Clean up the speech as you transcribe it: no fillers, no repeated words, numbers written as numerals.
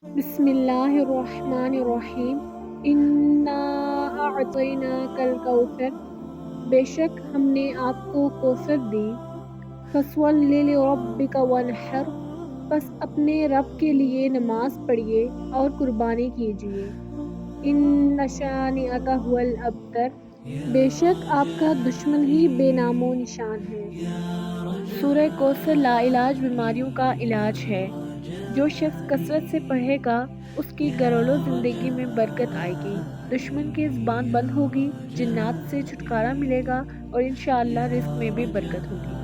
بسم اللہ الرحمن الرحیم انا اعطیناک الکوثر، بے شک ہم نے آپ کو کوثر دی۔ فصلی لربک وانحر، پس اپنے رب کے لیے نماز پڑھیے اور قربانی کیجیے۔ ان شانئک ھو الابتر، بے شک آپ کا دشمن ہی بے نام و نشان ہے۔ سورہ کوثر لاعلاج بیماریوں کا علاج ہے۔ جو شخص کثرت سے پڑھے گا اس کی گھریلو زندگی میں برکت آئے گی، دشمن کی زبان بند ہوگی، جنات سے چھٹکارا ملے گا اور انشاءاللہ رزق میں بھی برکت ہوگی۔